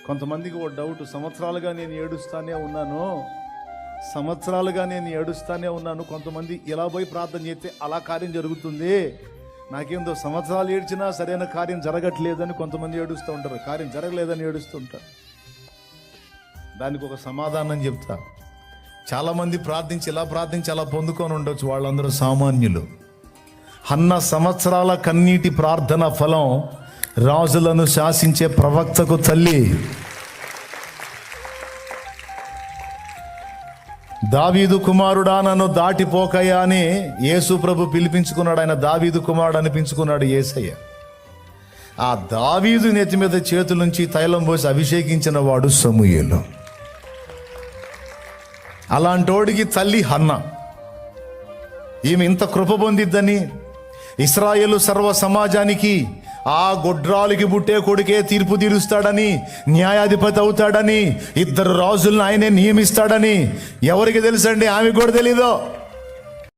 కొంతమందికి ఓ డౌట్, సంవత్సరాలుగా నేను ఏడుస్తానే ఉన్నాను, కొంతమంది ఇలా పోయి ప్రార్థన చేస్తే అలా కార్యం జరుగుతుంది, నాకేందో సంవత్సరాలు ఏడ్చినా సరైన కార్యం జరగట్లేదని కొంతమంది ఏడుస్తూ ఉంటారు, కార్యం జరగలేదని ఏడుస్తూ ఉంటారు. దానికి ఒక సమాధానం చెప్తా. చాలామంది ప్రార్థించి అలా పొందుకొని ఉండొచ్చు, వాళ్ళందరూ సామాన్యులు. హన్న సంవత్సరాల కన్నీటి ప్రార్థన ఫలం రాజులను శాసించే ప్రవక్తకు తల్లి. దావీదు కుమారుడా నన్ను దాటిపోకయ్యా అని యేసు ప్రభు పిలిపించుకున్నాడు. ఆయన దావీదు కుమారుడు అనిపించుకున్నాడు యేసయ్య. ఆ దావీదు నెత్తి మీద చేతుల నుంచి తైలం పోసి అభిషేకించిన వాడు సమూయేలు. అలాంటోడికి తల్లి హన్న. ఈమె ఇంత కృప పొందిద్దని, ఇశ్రాయేలు సర్వ సమాజానికి ఆ గొడ్రాలికి పుట్టే కొడుకే తీర్పు తీరుస్తాడని, న్యాయాధిపతి అవుతాడని, 2 రాజులను ఆయనే నియమిస్తాడని ఎవరికి తెలుసండి? ఆమెకు కూడా తెలీదు.